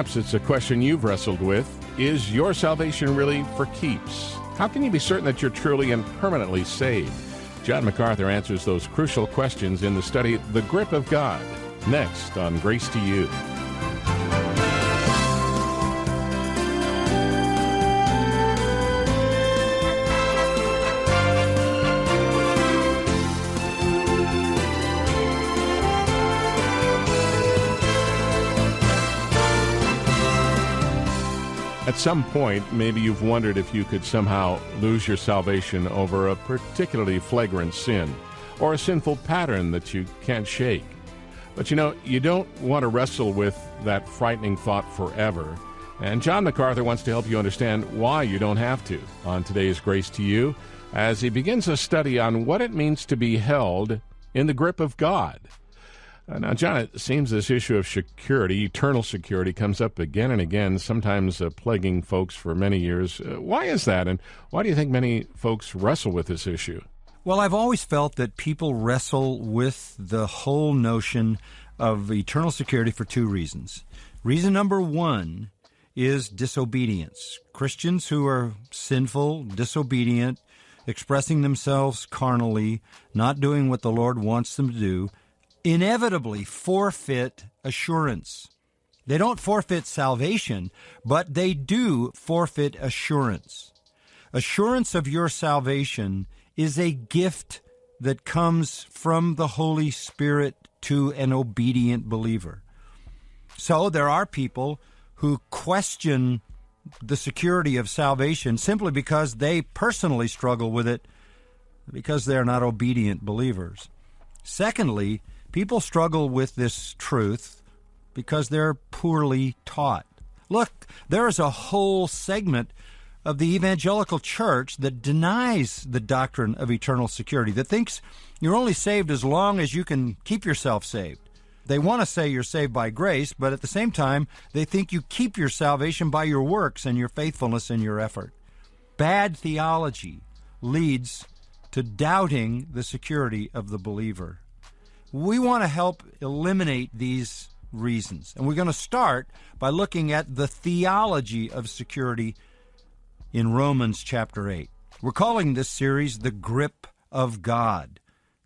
Perhaps it's a question you've wrestled with. Is your salvation really for keeps? How can you be certain that you're truly and permanently saved? John Macarthur answers those crucial questions in the study, The Grip of God, next on Grace to You. At some point, maybe you've wondered if you could somehow lose your salvation over a particularly flagrant sin or a sinful pattern that you can't shake. But you don't want to wrestle with that frightening thought forever. And John Macarthur wants to help you understand why you don't have to on today's Grace to You as he begins a study on what it means to be held in the grip of God. Now, John, it seems this issue of security, eternal security, comes up again and again, sometimes plaguing folks for many years. Why is that, and why do you think many folks wrestle with this issue? Well, I've always felt that people wrestle with the whole notion of eternal security for two reasons. Reason number one is disobedience. Christians who are sinful, disobedient, expressing themselves carnally, not doing what the Lord wants them to do, inevitably forfeit assurance. They don't forfeit salvation, but they do forfeit assurance. Assurance of your salvation is a gift that comes from the Holy Spirit to an obedient believer. So there are people who question the security of salvation simply because they personally struggle with it because they're not obedient believers. Secondly, people struggle with this truth because they're poorly taught. Look, there is a whole segment of the evangelical church that denies the doctrine of eternal security, that thinks you're only saved as long as you can keep yourself saved. They want to say you're saved by grace, but at the same time, they think you keep your salvation by your works and your faithfulness and your effort. Bad theology leads to doubting the security of the believer. We want to help eliminate these reasons, and we're going to start by looking at the theology of security in Romans chapter 8. We're calling this series The Grip of God,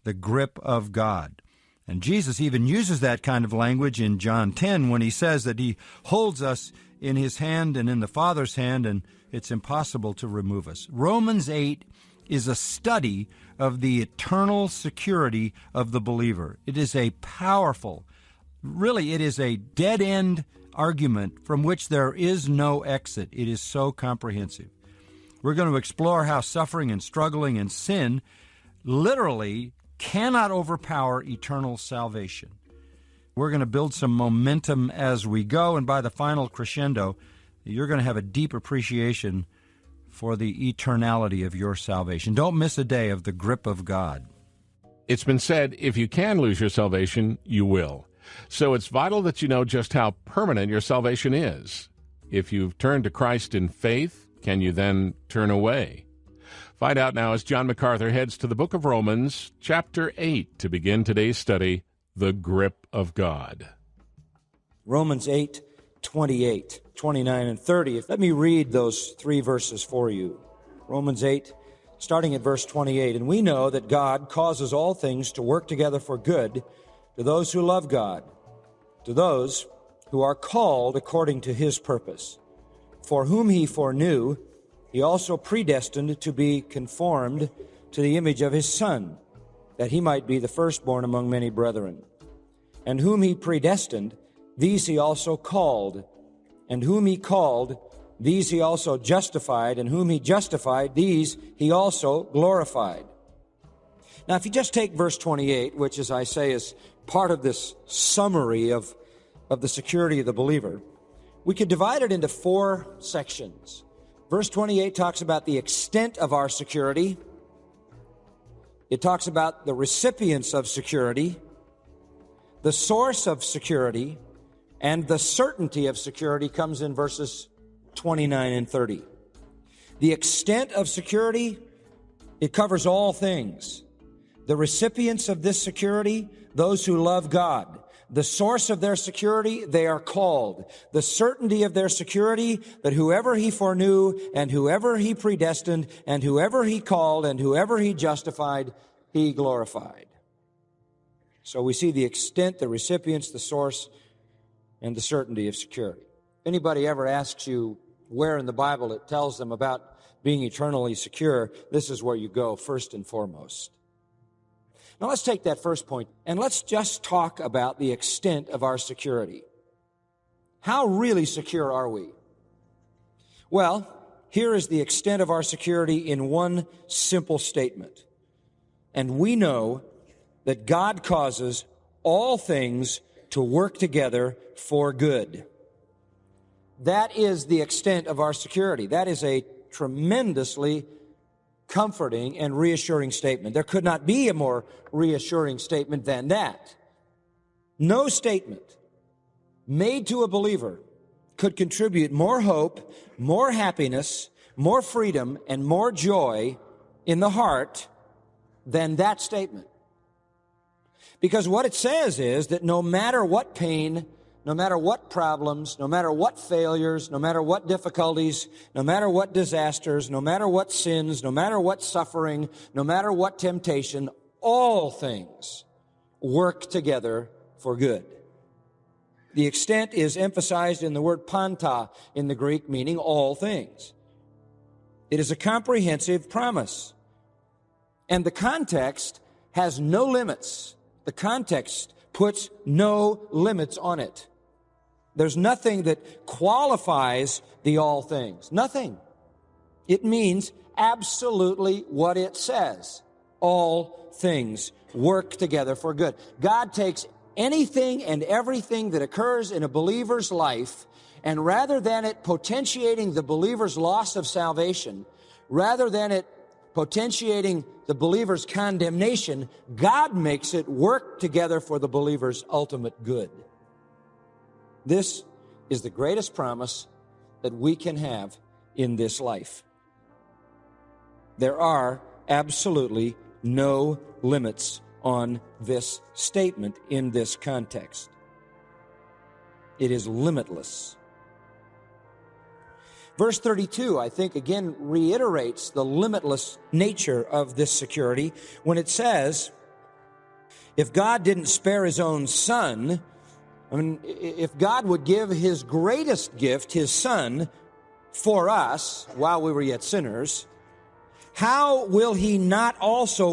the grip of God. And Jesus even uses that kind of language in John 10 when he says that he holds us in his hand and in the Father's hand, and it's impossible to remove us. Romans 8 is a study of the eternal security of the believer. It is a powerful, really it is a dead-end argument from which there is no exit. It is so comprehensive. We're going to explore how suffering and struggling and sin literally cannot overpower eternal salvation. We're going to build some momentum as we go, and by the final crescendo, you're going to have a deep appreciation for the eternality of your salvation. Don't miss a day of the grip of God. It's been said, if you can lose your salvation, you will. So it's vital that you know just how permanent your salvation is. If you've turned to Christ in faith, can you then turn away? Find out now as John Macarthur heads to the book of Romans, chapter 8, to begin today's study, The Grip of God. Romans 8, 28, 29, and 30. Let me read those three verses for you. Romans 8, starting at verse 28. And we know that God causes all things to work together for good to those who love God, to those who are called according to his purpose. For whom he foreknew, he also predestined to be conformed to the image of his Son, that he might be the firstborn among many brethren. And whom he predestined, these he also called. And whom he called, these he also justified. And whom he justified, these he also glorified. Now, if you just take verse 28, which, as I say, is part of this summary of the security of the believer, we could divide it into four sections. Verse 28 talks about the extent of our security. It talks about the recipients of security, the source of security, and the certainty of security comes in verses 29 and 30. The extent of security, it covers all things. The recipients of this security, those who love God. The source of their security, they are called. The certainty of their security, that whoever he foreknew, and whoever he predestined, and whoever he called, and whoever he justified, he glorified. So we see the extent, the recipients, the source, and the certainty of security. If anybody ever asks you where in the Bible it tells them about being eternally secure, this is where you go first and foremost. Now let's take that first point and let's just talk about the extent of our security. How really secure are we? Well, here is the extent of our security in one simple statement. And we know that God causes all things to work together for good. That is the extent of our security. That is a tremendously comforting and reassuring statement. There could not be a more reassuring statement than that. No statement made to a believer could contribute more hope, more happiness, more freedom, and more joy in the heart than that statement. Because what it says is that no matter what pain, no matter what problems, no matter what failures, no matter what difficulties, no matter what disasters, no matter what sins, no matter what suffering, no matter what temptation, all things work together for good. The extent is emphasized in the word panta in the Greek, meaning all things. It is a comprehensive promise. And the context has no limits. The context puts no limits on it. There's nothing that qualifies the all things. Nothing. It means absolutely what it says. All things work together for good. God takes anything and everything that occurs in a believer's life, and rather than it potentiating the believer's loss of salvation, rather than it potentiating the believer's condemnation, God makes it work together for the believer's ultimate good. This is the greatest promise that we can have in this life. There are absolutely no limits on this statement in this context. It is limitless. Verse 32, I think, again reiterates the limitless nature of this security when it says, if God didn't spare his own son, if God would give his greatest gift, his son, for us while we were yet sinners, how will he not also